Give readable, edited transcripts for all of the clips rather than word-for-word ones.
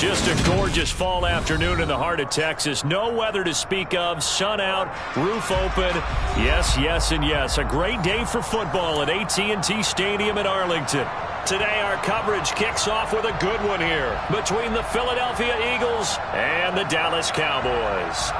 Just a gorgeous fall afternoon in the heart of Texas. No weather to speak of. Sun out, roof open. Yes, yes, and yes. A great day for football at AT&T Stadium in Arlington. Today our coverage kicks off with a good one here between the Philadelphia Eagles and the Dallas Cowboys.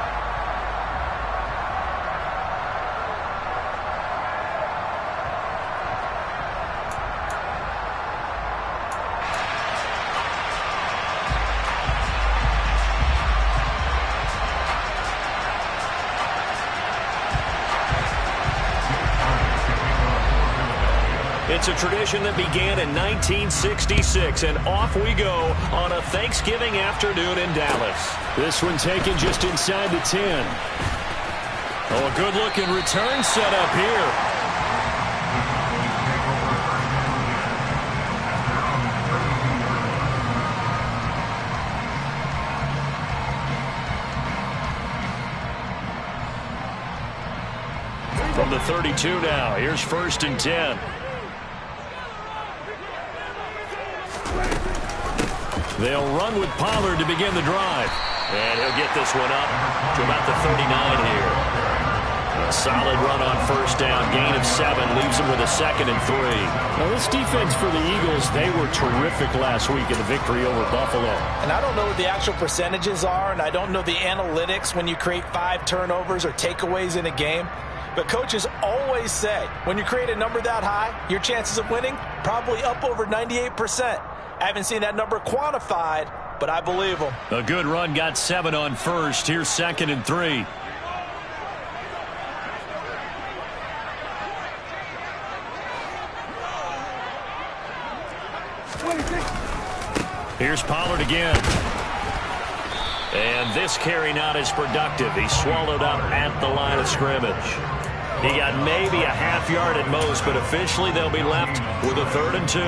It's a tradition that began in 1966, and off we go on a Thanksgiving afternoon in Dallas. This one taken just inside the 10. Oh, a good-looking return set up here. From the 32 now, here's 1st and 10. They'll run with Pollard to begin the drive. And he'll get this one up to about the 39 here. A solid run on 1st down. Gain of 7 leaves him with a 2nd and 3. Now this defense for the Eagles, they were terrific last week in the victory over Buffalo. And I don't know what the actual percentages are, and I don't know the analytics when you create 5 turnovers or takeaways in a game. But coaches always say, when you create a number that high, your chances of winning probably up over 98%. I haven't seen that number quantified, but I believe them. A good run, got 7 on 1st. Here's 2nd and 3. Here's Pollard again. And this carry not as productive. He's swallowed up at the line of scrimmage. He got maybe a half yard at most, but officially they'll be left with a 3rd and 2.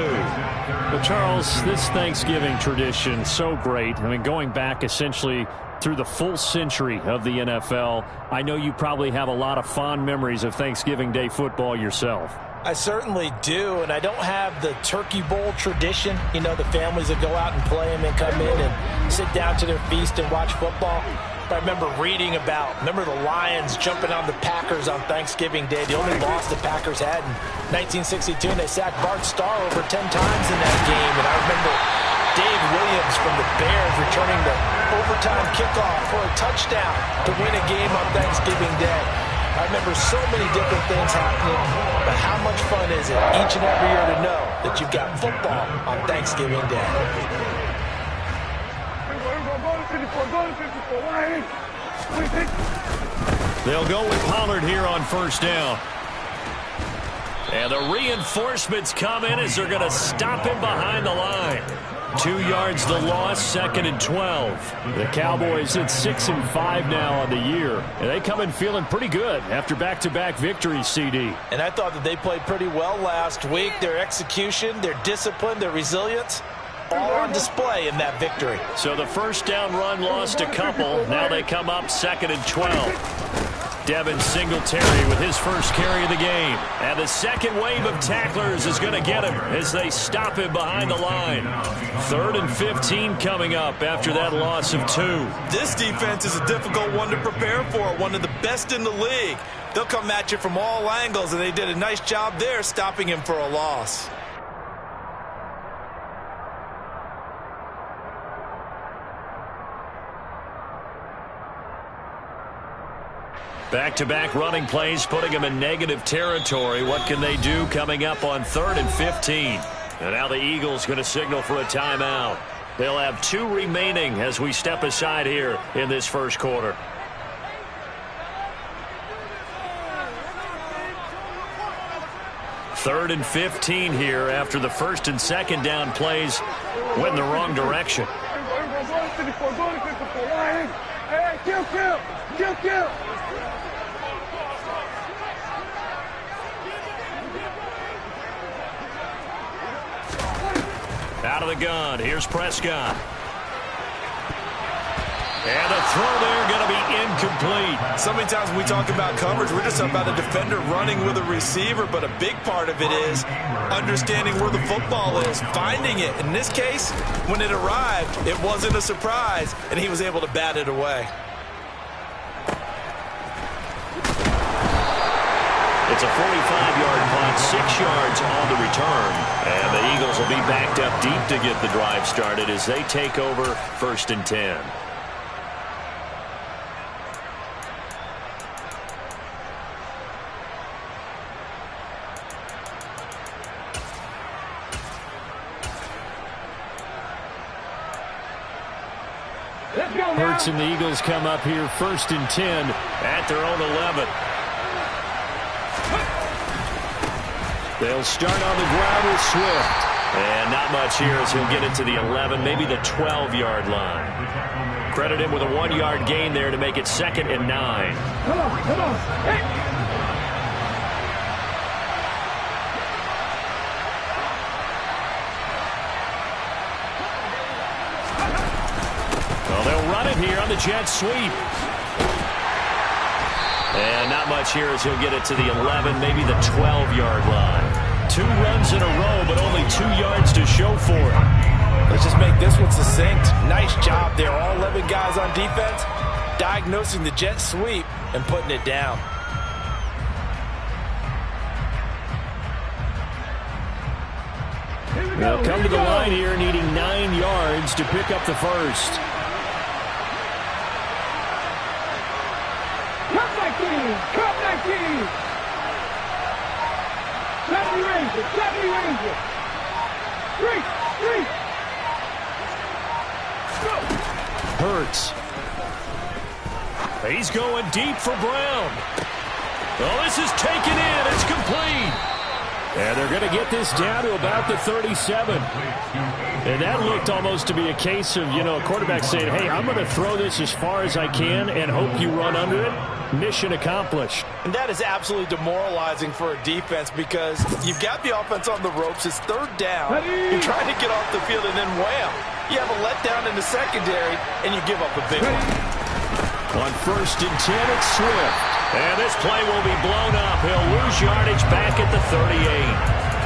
Well, Charles, this Thanksgiving tradition, so great. I mean, going back essentially through the full century of the NFL, I know you probably have a lot of fond memories of Thanksgiving Day football yourself. I certainly do, and I don't have the Turkey Bowl tradition. You know, the families that go out and play and then come in and sit down to their feast and watch football. But I remember reading remember the Lions jumping on the Packers on Thanksgiving Day. The only loss the Packers had in 1962, and they sacked Bart Starr over 10 times in that game. And I remember Dave Williams from the Bears returning the overtime kickoff for a touchdown to win a game on Thanksgiving Day. I remember so many different things happening, but how much fun is it each and every year to know that you've got football on Thanksgiving Day? They'll go with Pollard here on 1st down. And the reinforcements come in as they're going to stop him behind the line. 2 yards the loss, 2nd and 12. The Cowboys at 6-5 now on the year. And they come in feeling pretty good after back-to-back victories, CD. And I thought that they played pretty well last week. Their execution, their discipline, their resilience, all on display in that victory. So the 1st down run lost a couple. Now they come up 2nd and 12. Devin Singletary with his first carry of the game. And the second wave of tacklers is going to get him as they stop him behind the line. 3rd and 15 coming up after that loss of 2. This defense is a difficult one to prepare for, one of the best in the league. They'll come at you from all angles, and they did a nice job there stopping him for a loss. Back-to-back running plays putting them in negative territory. What can they do coming up on 3rd and 15? And now the Eagles going to signal for a timeout. They'll have 2 remaining as we step aside here in this 1st quarter. Third and 15 here after the 1st and 2nd down plays went in the wrong direction. Out of the gun. Here's Prescott. And the throw there going to be incomplete. So many times when we talk about coverage, we're just about a defender running with a receiver, but a big part of it is understanding where the football is, finding it. In this case, when it arrived, it wasn't a surprise, and he was able to bat it away. It's a 45-yard punt, 6 yards on the return. And the Eagles will be backed up deep to get the drive started as they take over 1st and 10. Hurts and the Eagles come up here 1st and 10 at their own 11. They'll start on the ground with Swift. And not much here as he'll get it to the 11, maybe the 12-yard line. Credit him with a 1-yard gain there to make it 2nd and 9. Come on. Hey. Well, they'll run it here on the jet sweep. And not much here as he'll get it to the 11, maybe the 12-yard line. 2 runs in a row, but only 2 yards to show for it. Let's just make this one succinct. Nice job there. All 11 guys on defense diagnosing the jet sweep and putting it down. They'll come to the line here needing 9 yards to pick up the first. Cut that key! 70 Rangers! Three! Hurts. He's going deep for Brown. Oh, this is taken in. It's complete. And they're going to get this down to about the 37. And that looked almost to be a case of, a quarterback saying, hey, I'm going to throw this as far as I can and hope you run under it. Mission accomplished. And that is absolutely demoralizing for a defense because you've got the offense on the ropes. It's 3rd down. You're trying to get off the field and then wham. You have a letdown in the secondary and you give up a big one. On 1st and 10, it's Swift. And this play will be blown up. He'll lose yardage back at the 38.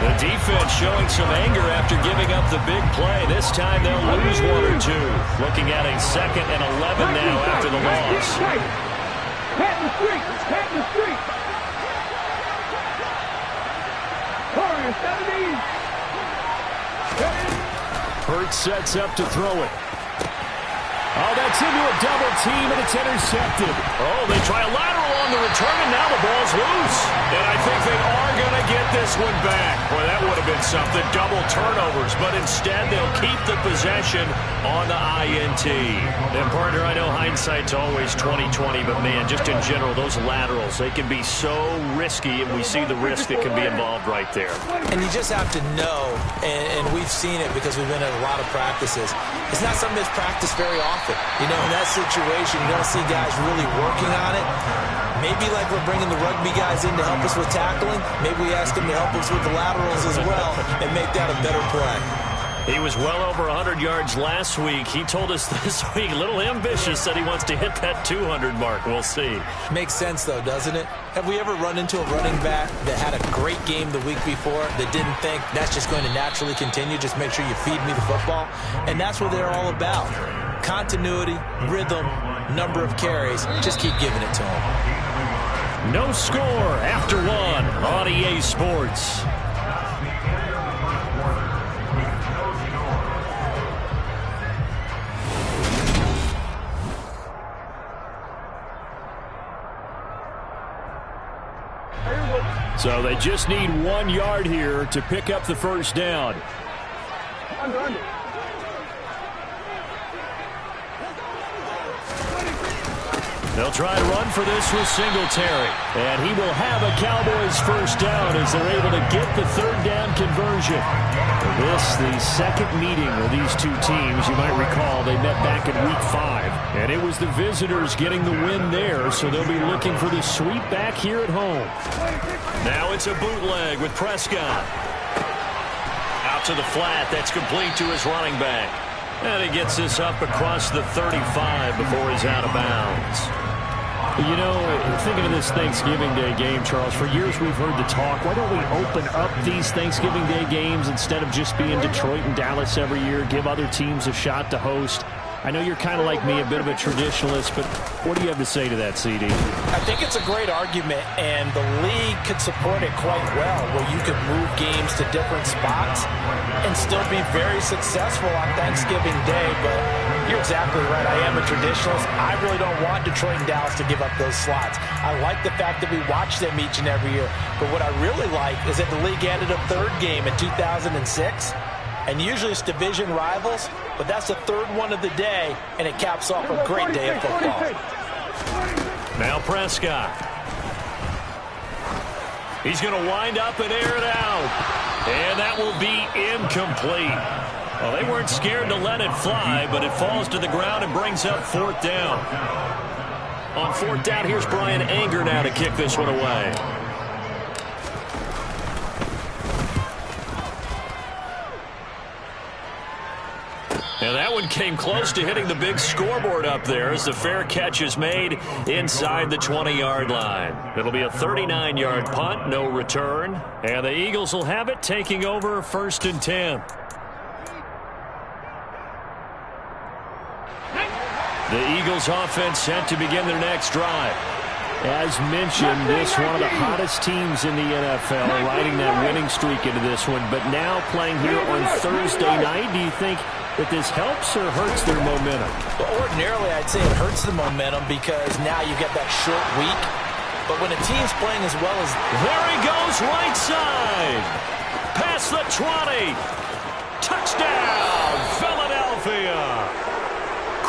The defense showing some anger after giving up the big play. This time they'll lose 1 or 2. Looking at a 2nd and 11 now after the loss. Pat the street! Corner, 70! Hurts sets up to throw it. Oh, that's into a double team, and it's intercepted. Oh, they try a lateral on the return, and now the ball's loose. And I think they are going to get this one back. Boy, that would have been something, double turnovers. But instead, they'll keep the possession on the INT. And, partner, I know hindsight's always 20/20, but, man, just in general, those laterals, they can be so risky, and we see the risk that can be involved right there. And you just have to know, and we've seen it because we've been at a lot of practices, it's not something that's practiced very often. In that situation, you don't see guys really working on it. Maybe like we're bringing the rugby guys in to help us with tackling, maybe we ask them to help us with the laterals as well and make that a better play. He was well over 100 yards last week. He told us this week, a little ambitious, that he wants to hit that 200 mark. We'll see. Makes sense, though, doesn't it? Have we ever run into a running back that had a great game the week before that didn't think that's just going to naturally continue, just make sure you feed me the football? And that's what they're all about. Continuity, rhythm, number of carries. Just keep giving it to them. No score after 1 on EA Sports. So they just need 1 yard here to pick up the first down. They'll try to run for this with Singletary. And he will have a Cowboys first down as they're able to get the 3rd down conversion. This, the second meeting of these two teams. You might recall they met back in Week 5. And it was the visitors getting the win there, so they'll be looking for the sweep back here at home. Now it's a bootleg with Prescott. Out to the flat. That's complete to his running back. And he gets this up across the 35 before he's out of bounds. You know, thinking of this Thanksgiving Day game, Charles, for years we've heard the talk, why don't we open up these Thanksgiving Day games instead of just being Detroit and Dallas every year, give other teams a shot to host? I know you're kind of like me, a bit of a traditionalist, but what do you have to say to that, CD? I think it's a great argument, and the league could support it quite well, where you could move games to different spots and still be very successful on Thanksgiving Day. But you're exactly right. I am a traditionalist. I really don't want Detroit and Dallas to give up those slots. I like the fact that we watch them each and every year. But what I really like is that the league added a third game in 2006. And usually it's division rivals, but that's the third one of the day, and it caps off a great day of football. Now Prescott. He's going to wind up and air it out. And that will be incomplete. Well, they weren't scared to let it fly, but it falls to the ground and brings up fourth down. On fourth down, here's Brian Anger now to kick this one away. And that one came close to hitting the big scoreboard up there as the fair catch is made inside the 20-yard line. It'll be a 39-yard punt, no return. And the Eagles will have it, taking over 1st and 10. The Eagles offense set to begin their next drive. As mentioned, this one of the hottest teams in the NFL, riding that winning streak into this one. But now playing here on Thursday night, do you think that this helps or hurts their momentum? Well, ordinarily, I'd say it hurts the momentum because now you get that short week. But when a team's playing as well as... There he goes, right side. Past the 20. Touchdown, Philadelphia.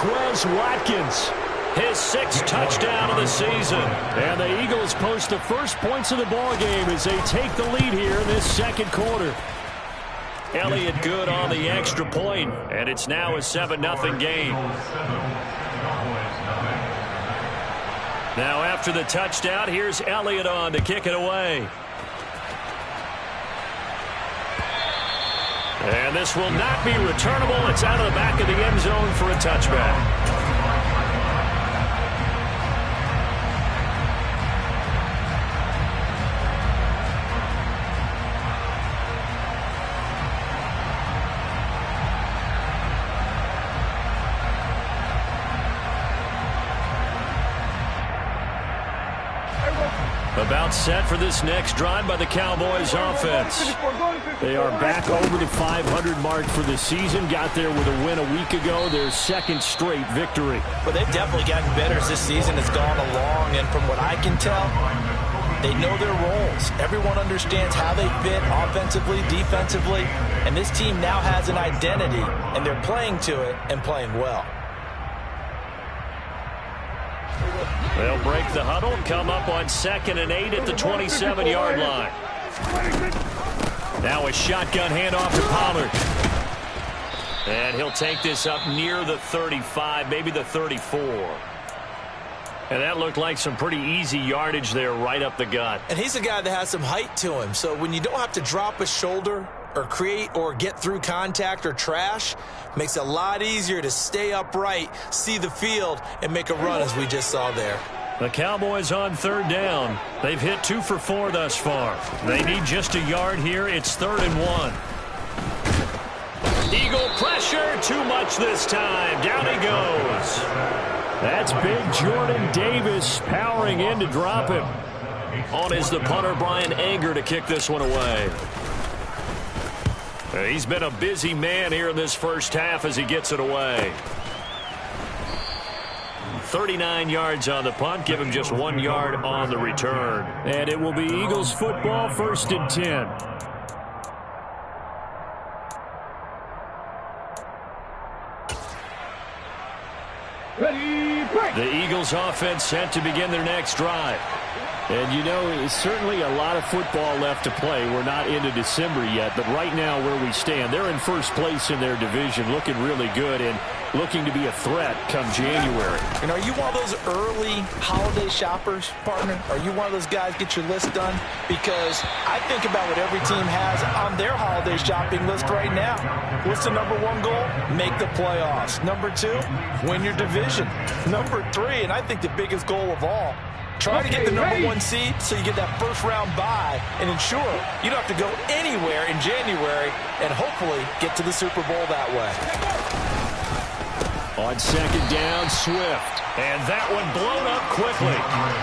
Quez Watkins, his 6th touchdown of the season. And the Eagles post the first points of the ball game as they take the lead here in this second quarter. Elliott good on the extra point, and it's now a 7-0 game. Now after the touchdown, here's Elliott on to kick it away. And this will not be returnable. It's out of the back of the end zone for a touchback. About set for this next drive by the Cowboys offense. They are back over the 500 mark for the season. Got there with a win a week ago. Their second straight victory. Well, they've definitely gotten better as this season has gone along. And from what I can tell, they know their roles. Everyone understands how they fit offensively, defensively. And this team now has an identity. And they're playing to it and playing well. They'll break the huddle, come up on 2nd and 8 at the 27-yard line. Now a shotgun handoff to Pollard. And he'll take this up near the 35, maybe the 34. And that looked like some pretty easy yardage there right up the gut. And he's a guy that has some height to him. So when you don't have to drop a shoulder or create or get through contact or trash, makes it a lot easier to stay upright, see the field, and make a run as we just saw there. The Cowboys on 3rd down. They've hit 2 for 4 thus far. They need just a yard here. It's 3rd and 1. Eagle pressure, too much this time. Down he goes. That's big Jordan Davis powering in to drop him. On is the punter, Brian Anger, to kick this one away. He's been a busy man here in this first half as he gets it away. 39 yards on the punt, give him just 1 yard on the return. And it will be Eagles football, 1st and 10. Ready, break. The Eagles offense set to begin their next drive. And, you know, certainly a lot of football left to play. We're not into December yet, but right now where we stand, they're in first place in their division, looking really good and looking to be a threat come January. And are you one of those early holiday shoppers, partner? Are you one of those guys get your list done? Because I think about what every team has on their holiday shopping list right now. What's the number one goal? Make the playoffs. Number two, win your division. Number three, and I think the biggest goal of all, try to get the number one seed so you get that first round bye and ensure you don't have to go anywhere in January and hopefully get to the Super Bowl that way. On second down, Swift. And that one blown up quickly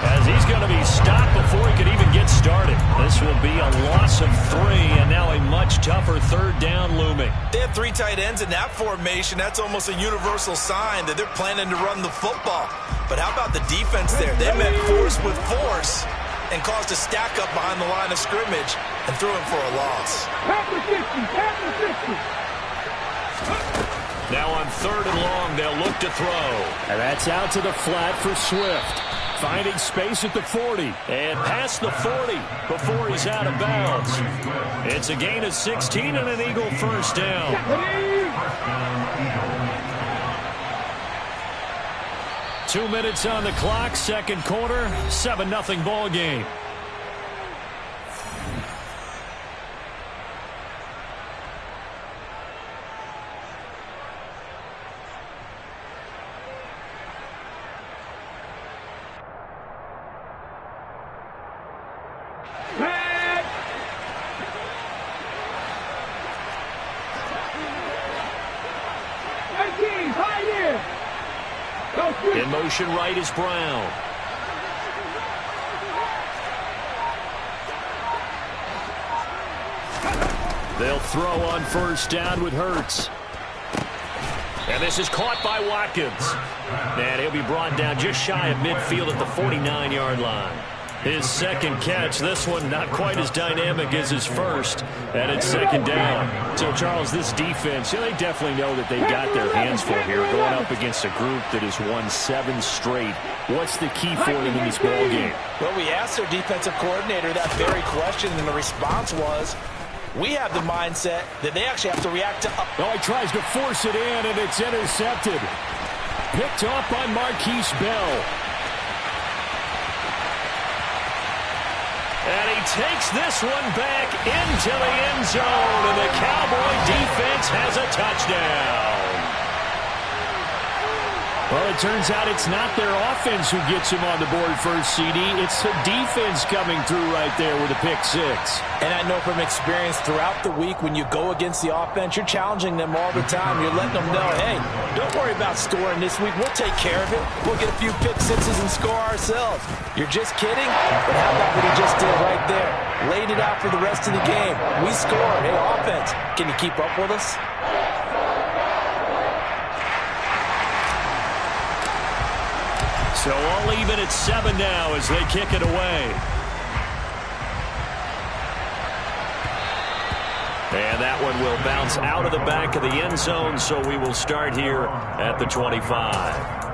as he's going to be stopped before he could even get started. This will be a loss of 3 and now a much tougher third down looming. They have 3 tight ends in that formation. That's almost a universal sign that they're planning to run the football. But how about the defense there? They met force with force and caused a stack up behind the line of scrimmage and threw him for a loss. Now on third and long, they'll look to throw. And that's out to the flat for Swift. Finding space at the 40. And past the 40 before he's out of bounds. It's a gain of 16 and an Eagle first down. 2 minutes on the clock, second quarter, 7-0 ball game. In motion right is Brown. They'll throw on first down with Hurts. And this is caught by Watkins. And he'll be brought down just shy of midfield at the 49-yard line. His second catch, this one not quite as dynamic as his first, and it's second down. So, Charles, this defense, they definitely know that they've got their hands full here going up against a group that has won 7 straight. What's the key for them in this ball game? Well, we asked their defensive coordinator that very question, and the response was, we have the mindset that they actually have to react to... Oh, he tries to force it in, and it's intercepted. Picked off by Marquise Bell. And he takes this one back into the end zone, and the Cowboy defense has a touchdown. Well, it turns out it's not their offense who gets him on the board first, CD. It's the defense coming through right there with a pick 6. And I know from experience throughout the week when you go against the offense, you're challenging them all the time. You're letting them know, hey, don't worry about scoring this week. We'll take care of it. We'll get a few pick 6s and score ourselves. You're just kidding? But how about what he just did right there? Laid it out for the rest of the game. We scored. Hey, offense, can you keep up with us? So all even at 7 now as they kick it away. And that one will bounce out of the back of the end zone, so we will start here at the 25.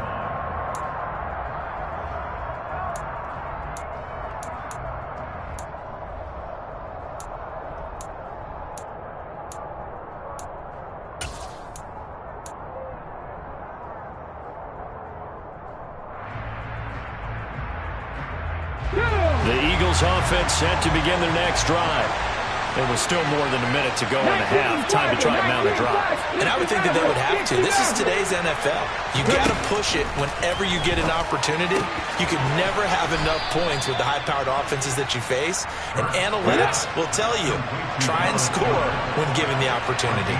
The Eagles offense set to begin their next drive. There was still more than a minute to go in the half. Time to try and mount a drive. And I would think that they would have to. This is today's NFL. You got to push it whenever you get an opportunity. You can never have enough points with the high-powered offenses that you face. And analytics will tell you, try and score when given the opportunity.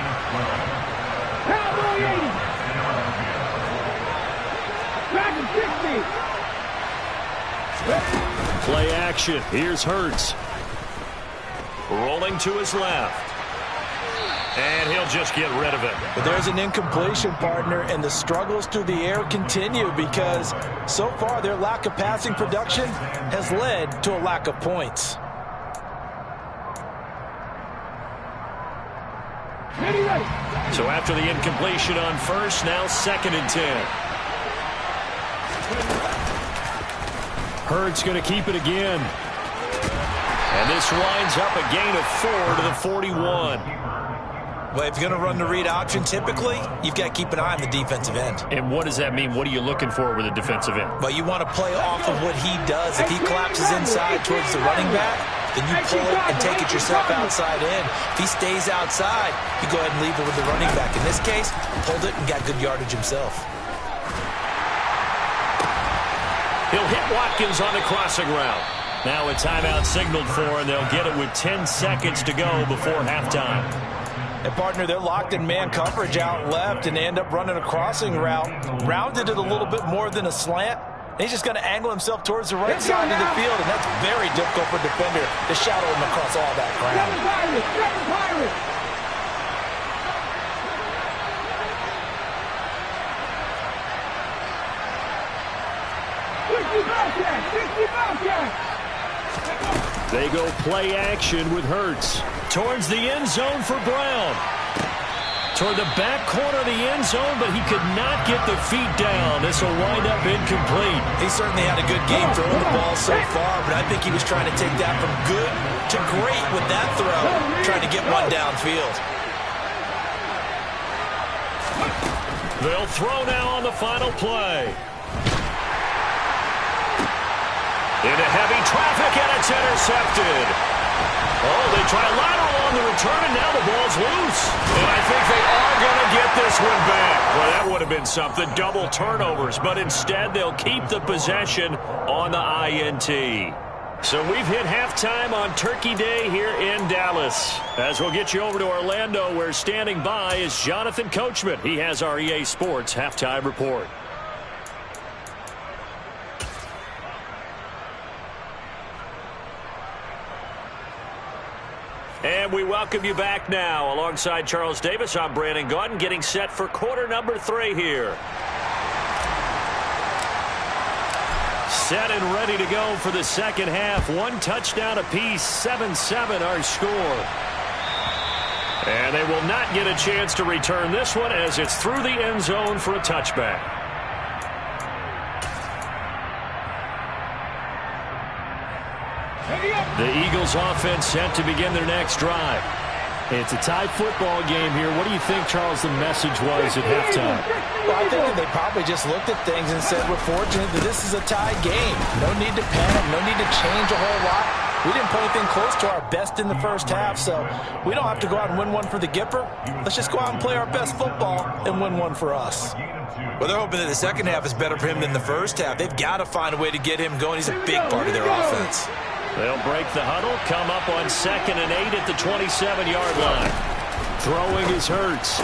Play action. Here's Hurts. Rolling to his left. And he'll just get rid of it. But there's an incompletion, partner, and the struggles through the air continue because so far their lack of passing production has led to a lack of points. So after the incompletion on first, now 2nd and 10. Hurts going to keep it again. And this winds up a gain of 4 to the 41. Well, if you're going to run the read option, typically, you've got to keep an eye on the defensive end. And what does that mean? What are you looking for with a defensive end? Well, you want to play off of what he does. If he collapses inside towards the running back, then you pull it and take it yourself outside in. If he stays outside, you go ahead and leave it with the running back. In this case, pulled it and got good yardage himself. He'll hit Watkins on the crossing route. Now a timeout signaled for, and they'll get it with 10 seconds to go before halftime. And, partner, they're locked in man coverage out left, and they end up running a crossing route. Rounded it a little bit more than a slant. And he's just going to angle himself towards the right side of the field, and that's very difficult for a defender to shadow him across all that ground. Seven Pirates. 60 Bobcats. They go play action with Hurts. Towards the end zone for Brown. Toward the back corner of the end zone, but he could not get the feet down. This will wind up incomplete. He certainly had a good game throwing the ball so far, but I think he was trying to take that from good to great with that throw, trying to get one downfield. They'll throw now on the final play. Into heavy traffic, and it's intercepted. Oh, they try a lateral on the return, and now the ball's loose. And I think they are going to get this one back. Well, that would have been something, double turnovers. But instead, they'll keep the possession on the INT. So we've hit halftime on Turkey Day here in Dallas. As we'll get you over to Orlando, where standing by is Jonathan Coachman. He has our EA Sports halftime report. And we welcome you back now. Alongside Charles Davis, I'm Brandon Gaudin, getting set for quarter number 3 here. Set and ready to go for the second half. 1 touchdown apiece, 7-7 our score. And they will not get a chance to return this one as it's through the end zone for a touchback. The Eagles offense set to begin their next drive. It's a tight football game here. What do you think, Charles, the message was at halftime? Well, I think that they probably just looked at things and said, we're fortunate that this is a tied game. No need to panic, no need to change a whole lot. We didn't play anything close to our best in the first half, so we don't have to go out and win one for the Gipper. Let's just go out and play our best football and win one for us. Well, they're hoping that the second half is better for him than the first half. They've got to find a way to get him going. He's a big part of their offense. They'll break the huddle, come up on 2nd and 8 at the 27-yard line. Throwing is Hurts.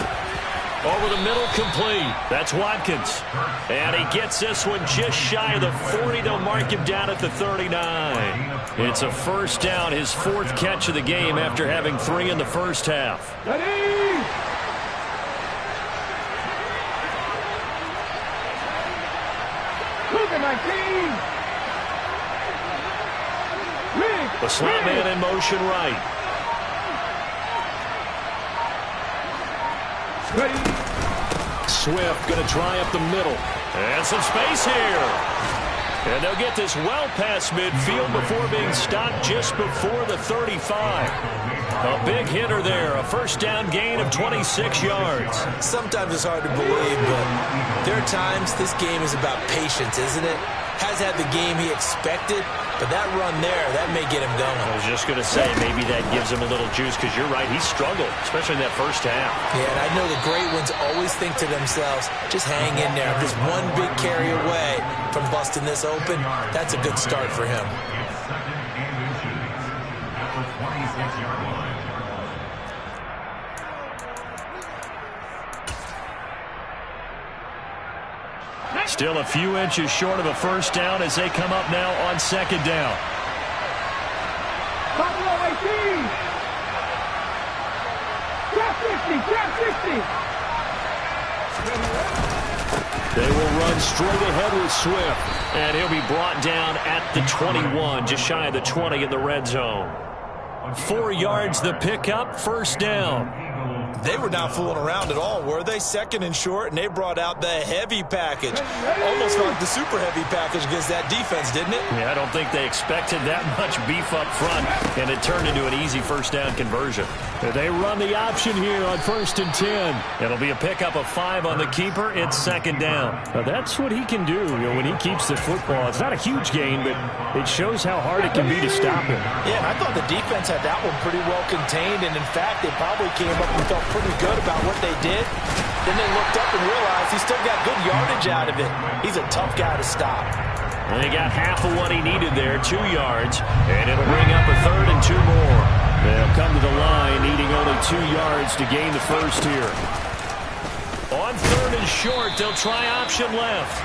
Over the middle, complete. That's Watkins. And he gets this one just shy of the 40. They'll mark him down at the 39. It's a first down, his 4th catch of the game after having 3 in the first half. Ready? Look at my team. The slot man in motion right. Ready? Swift going to try up the middle. And some space here. And they'll get this well past midfield before being stopped just before the 35. A big hitter there. A first down gain of 26 yards. Sometimes it's hard to believe, but there are times this game is about patience, isn't it? Has had the game he expected, but that run there, that may get him going. I was just going to say, maybe that gives him a little juice, because you're right, he struggled, especially in that first half. Yeah, and I know the great ones always think to themselves, just hang in there. If there's one big carry away from busting this open, that's a good start for him. Still a few inches short of a first down as they come up now on 2nd down. Buffalo 18. Trap 50. Trap 50. They will run straight ahead with Swift. And he'll be brought down at the 21, just shy of the 20 in the red zone. 4 yards the pickup, first down. They were not fooling around at all, were they? Second and short, and they brought out the heavy package. Almost felt like the super heavy package against that defense, didn't it? Yeah, I don't think they expected that much beef up front, and it turned into an easy first down conversion. They run the option here on 1st and 10. It'll be a pickup of 5 on the keeper. It's 2nd down. Now that's what he can do, when he keeps the football. It's not a huge gain, but it shows how hard it can be to stop him. Yeah, I thought the defense had that one pretty well contained, and in fact, they probably came up and felt pretty good about what they did. Then they looked up and realized he still got good yardage out of it. He's a tough guy to stop. And he got half of what he needed there, 2 yards, and it'll bring up a 3rd and 2 more. They'll come to the line, needing only 2 yards to gain the first here. On 3rd and short, they'll try option left.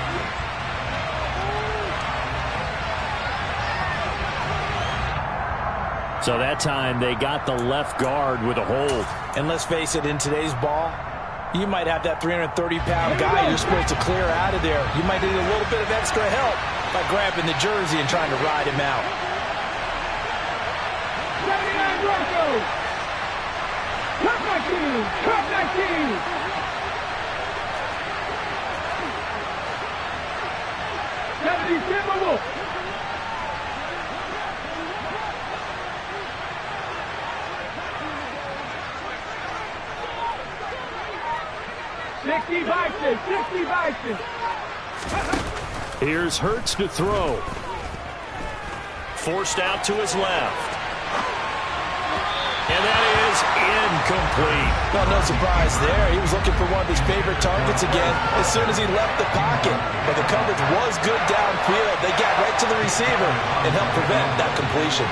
So that time they got the left guard with a hold. And let's face it, in today's ball, you might have that 330-pound guy you're supposed to clear out of there. You might need a little bit of extra help by grabbing the jersey and trying to ride him out. 79 Broncos. Cut 19. Cut 19. Timberwolf. Sixty Bison. Here's Hurts to throw. Forced out to his left. And that is incomplete. Well, no surprise there. He was looking for one of his favorite targets again as soon as he left the pocket. But the coverage was good downfield. They got right to the receiver and helped prevent that completion.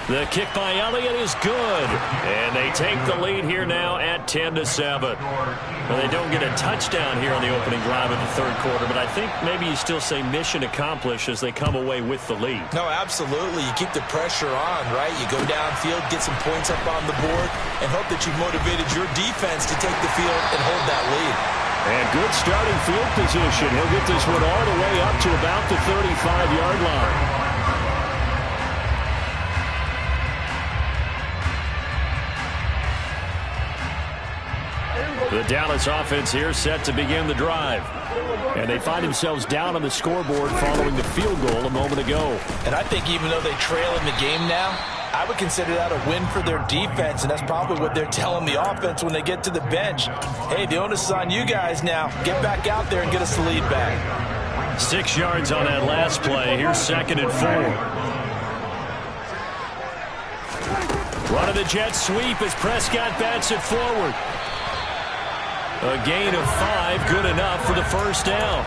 The kick by Elliott is good. And they take the lead here now at 10-7. Well, they don't get a touchdown here on the opening drive of the 3rd quarter, but I think maybe you still say mission accomplished as they come away with the lead. No, absolutely. You keep the pressure on, right? You go downfield, get some points up on the board, and hope that you've motivated your defense to take the field and hold that lead. And good starting field position. He'll get this one all the way up to about the 35-yard line. The Dallas offense here set to begin the drive. And they find themselves down on the scoreboard following the field goal a moment ago. And I think even though they trail in the game now, I would consider that a win for their defense, and that's probably what they're telling the offense when they get to the bench. Hey, the onus is on you guys now. Get back out there and get us the lead back. 6 yards on that last play. Here's 2nd and 4. Run of the jet sweep as Prescott bats it forward. A gain of 5, good enough for the first down.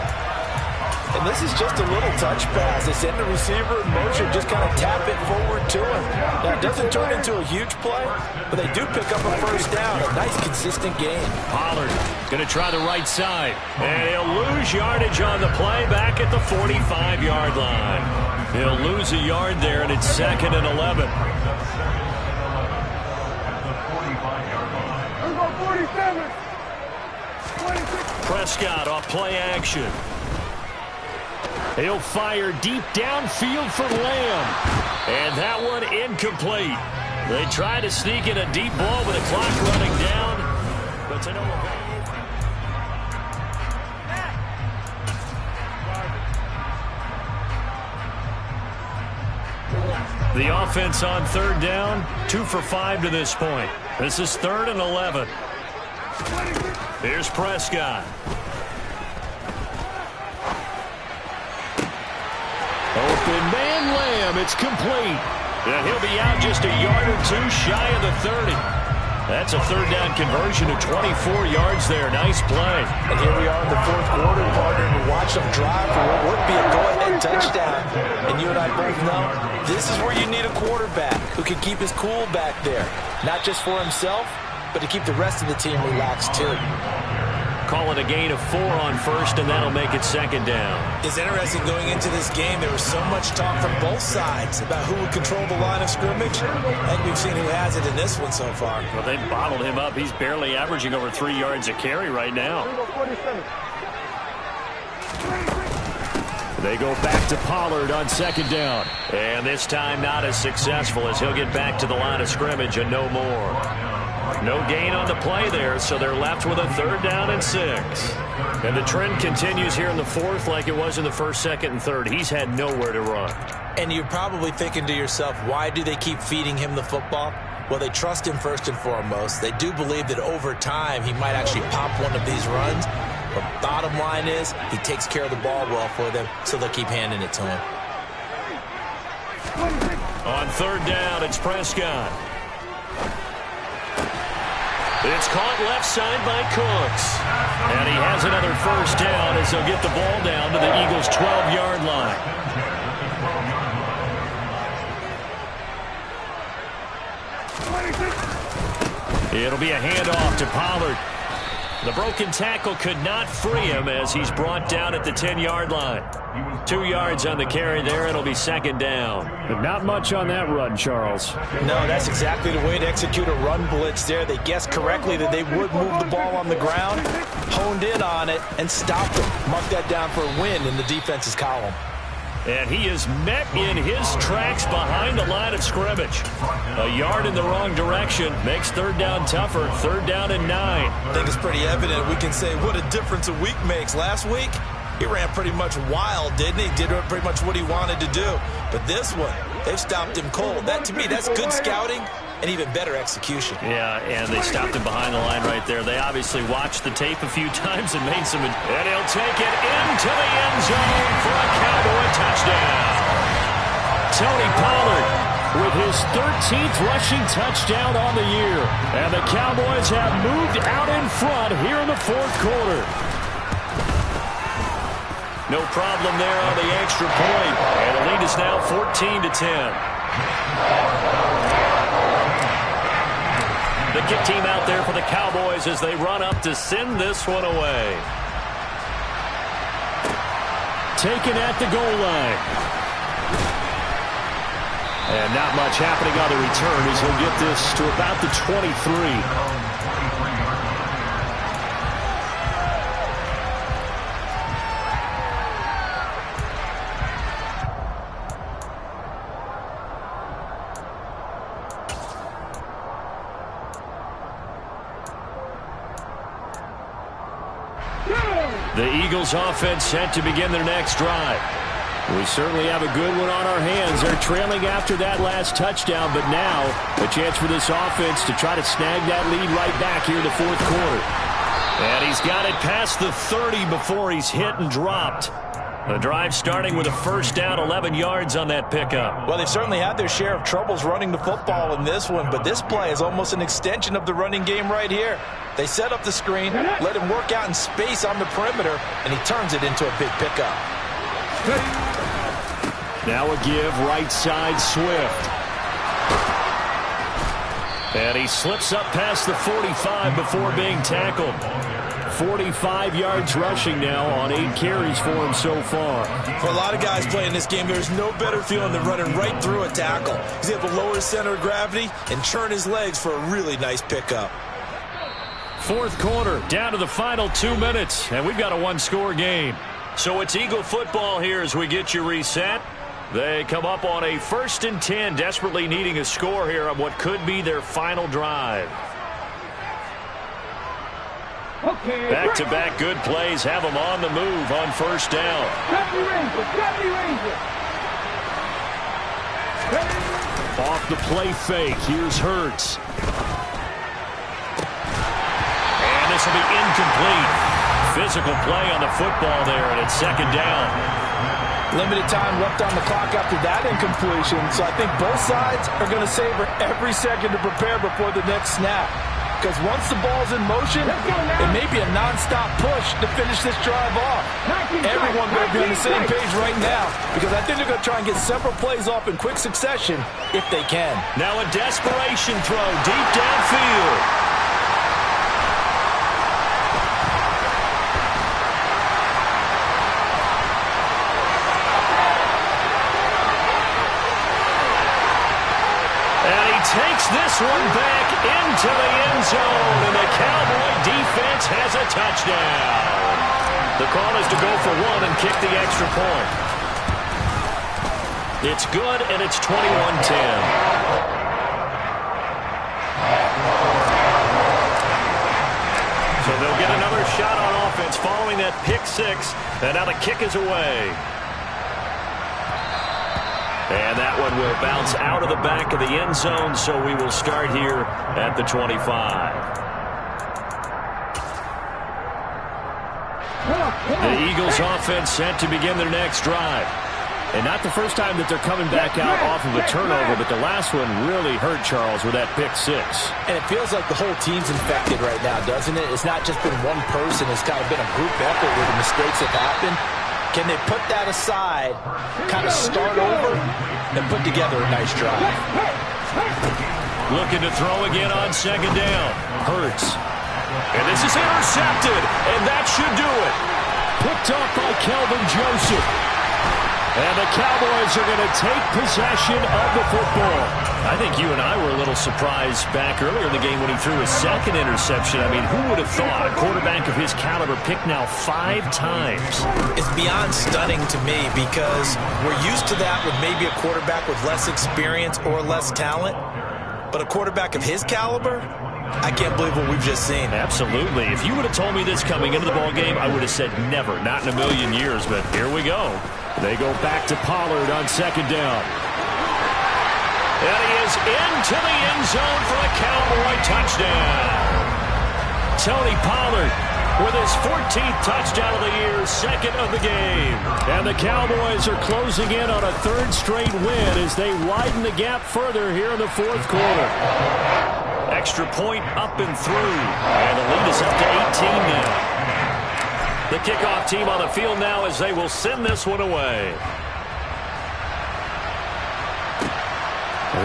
And this is just a little touch pass. They send the receiver in motion, just kind of tap it forward to him. Now, it doesn't turn into a huge play, but they do pick up a first down. A nice, consistent gain. Pollard going to try the right side. And he'll lose yardage on the play back at the 45-yard line. He'll lose a yard there, and it's 2nd and 11. Let's go 47. Prescott off play action. He'll fire deep downfield for Lamb. And that one incomplete. They try to sneak in a deep ball with the clock running down. But to no avail. The offense on 3rd down, 2 for 5 to this point. This is 3rd and 11. Here's Prescott. Open man Lamb. It's complete. And he'll be out just a yard or 2 shy of the 30. That's a 3rd down conversion of 24 yards there. Nice play. And here we are in the 4th quarter, partner, and watch them drive for what would be a go-ahead touchdown. And you and I both know this is where you need a quarterback who can keep his cool back there. Not just for himself, but to keep the rest of the team relaxed too. Call it a gain of 4 on 1st, and that'll make it 2nd down. It's interesting going into this game. There was so much talk from both sides about who would control the line of scrimmage. I think we've seen who has it in this one so far. Well, they bottled him up. He's barely averaging over 3 yards a carry right now. They go back to Pollard on second down. And this time not as successful as he'll get back to the line of scrimmage and no more. No gain on the play there, so they're left with a 3rd down and 6. And the trend continues here in the 4th like it was in the 1st, 2nd, and 3rd. He's had nowhere to run. And you're probably thinking to yourself, why do they keep feeding him the football? Well, they trust him first and foremost. They do believe that over time he might actually pop one of these runs. But bottom line is he takes care of the ball well for them, so they'll keep handing it to him. On 3rd down, it's Prescott. It's caught left side by Cooks. And he has another 1st down as they'll get the ball down to the Eagles' 12-yard line. It'll be a handoff to Pollard. The broken tackle could not free him as he's brought down at the 10-yard line. 2 yards on the carry there. It'll be 2nd down. But not much on that run, Charles. No, that's exactly the way to execute a run blitz there. They guessed correctly that they would move the ball on the ground, honed in on it, and stopped them. Mark that down for a win in the defense's column. And he is met in his tracks behind the line of scrimmage. A yard in the wrong direction makes 3rd down tougher. 3rd down and 9. I think it's pretty evident. We can say what a difference a week makes. Last week, he ran pretty much wild, didn't he? Did pretty much what he wanted to do. But this one, they've stopped him cold. That, to me, that's good scouting and even better execution. Yeah, and they stopped him behind the line right there. They obviously watched the tape a few times and made some... And he'll take it into the end zone for a Cowboy touchdown. Tony Pollard with his 13th rushing touchdown on the year. And the Cowboys have moved out in front here in the 4th quarter. No problem there on the extra point. And the lead is now 14-10. The kick team out there for the Cowboys as they run up to send this one away. Taken at the goal line. And not much happening on the return as he'll get this to about the 23. The Eagles offense set to begin their next drive. We certainly have a good one on our hands. They're trailing after that last touchdown, but now a chance for this offense to try to snag that lead right back here in the 4th quarter. And he's got it past the 30 before he's hit and dropped. The drive starting with a 1st down, 11 yards on that pickup. Well, they've certainly had their share of troubles running the football in this one, but this play is almost an extension of the running game right here. They set up the screen, let him work out in space on the perimeter, and he turns it into a big pickup. Now a give right side Swift. And he slips up past the 45 before being tackled. 45 yards rushing now on 8 carries for him so far. For a lot of guys playing this game, there's no better feeling than running right through a tackle. He's able to lower his center of gravity and churn his legs for a really nice pickup. 4th quarter, down to the final 2 minutes, and we've got a 1-score game. So it's Eagle football here as we get you reset. They come up on a 1st and 10, desperately needing a score here on what could be their final drive. Back-to-back good plays have them on the move on 1st down. Off the play fake, here's Hurts. And this will be incomplete. Physical play on the football there, and it's 2nd down. Limited time left on the clock after that incompletion, so I think both sides are going to savor every second to prepare before the next snap. Because once the ball's in motion, it may be a nonstop push to finish this drive off. Everyone better be on the same page right now, because I think they're going to try and get several plays off in quick succession if they can. Now a desperation throw deep downfield. Takes this one back into the end zone, and the Cowboy defense has a touchdown. The call is to go for 1 and kick the extra point. It's good, and it's 21-10. So they'll get another shot on offense following that pick six. And now the kick is away. And that one will bounce out of the back of the end zone, so we will start here at the 25. The Eagles offense set to begin their next drive. And not the first time that they're coming back out off of a turnover, but the last one really hurt Charles with that pick six. And it feels like the whole team's infected right now, doesn't it? It's not just been one person. It's kind of been a group effort with the mistakes that happen. Can they put that aside, kind of start over, and put together a nice drive? Looking to throw again on second down. Hurts. And this is intercepted, and that should do it. Picked up by Kelvin Joseph. And the Cowboys are going to take possession of the football. I think you and I were a little surprised back earlier in the game when he threw his second interception. I mean, who would have thought a quarterback of his caliber picked now 5 times? It's beyond stunning to me because we're used to that with maybe a quarterback with less experience or less talent. But a quarterback of his caliber, I can't believe what we've just seen. Absolutely. If you would have told me this coming into the ball game, I would have said never, not in a million years. But here we go. They go back to Pollard on second down. And he is into the end zone for a Cowboy touchdown. Tony Pollard with his 14th touchdown of the year, second of the game. And the Cowboys are closing in on a third straight win as they widen the gap further here in the fourth quarter. Extra point up and through. And the lead is up to 18 now. The kickoff team on the field now as they will send this one away.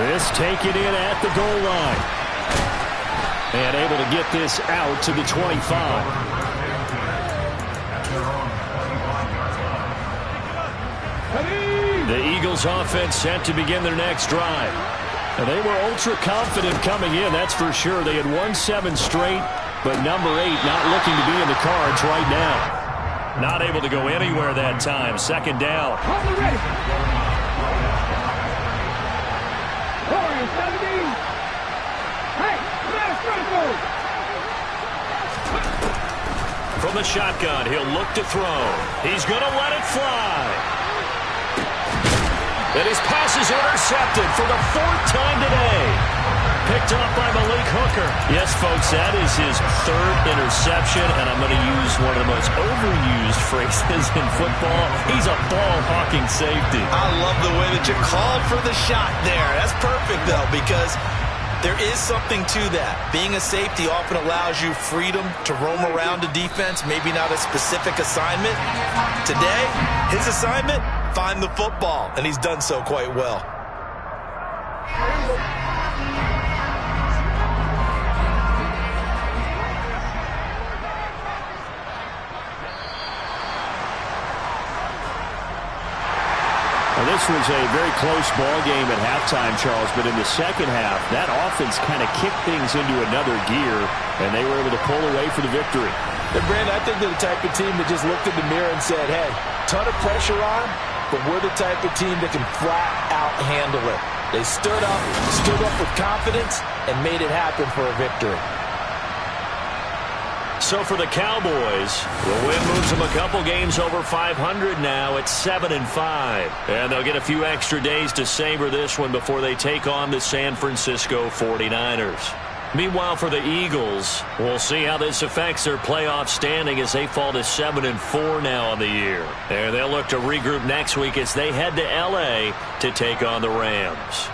This taken in at the goal line. And able to get this out to the 25. The Eagles offense set to begin their next drive. And they were ultra confident coming in, that's for sure. They had won 7 straight, but number 8 not looking to be in the cards right now. Not able to go anywhere that time. Second down. From the shotgun, he'll look to throw. He's going to let it fly. And his pass is intercepted for the 4th time today. Picked up by Malik Hooker. Yes, folks, that is his 3rd interception, and I'm going to use one of the most overused phrases in football. He's a ball-hawking safety. I love the way that you called for the shot there. That's perfect, though, because there is something to that. Being a safety often allows you freedom to roam around a defense, maybe not a specific assignment. Today, his assignment, find the football, and he's done so quite well. Well, this was a very close ball game at halftime, Charles, but in the second half, that offense kind of kicked things into another gear, and they were able to pull away for the victory. And Brandon, I think they're the type of team that just looked in the mirror and said, hey, ton of pressure on, but we're the type of team that can flat out handle it. They stood up with confidence, and made it happen for a victory. So for the Cowboys, the win moves them a couple games over 500 now at 7-5. And they'll get a few extra days to savor this one before they take on the San Francisco 49ers. Meanwhile, for the Eagles, we'll see how this affects their playoff standing as they fall to 7-4 now on the year. And they'll look to regroup next week as they head to L.A. to take on the Rams.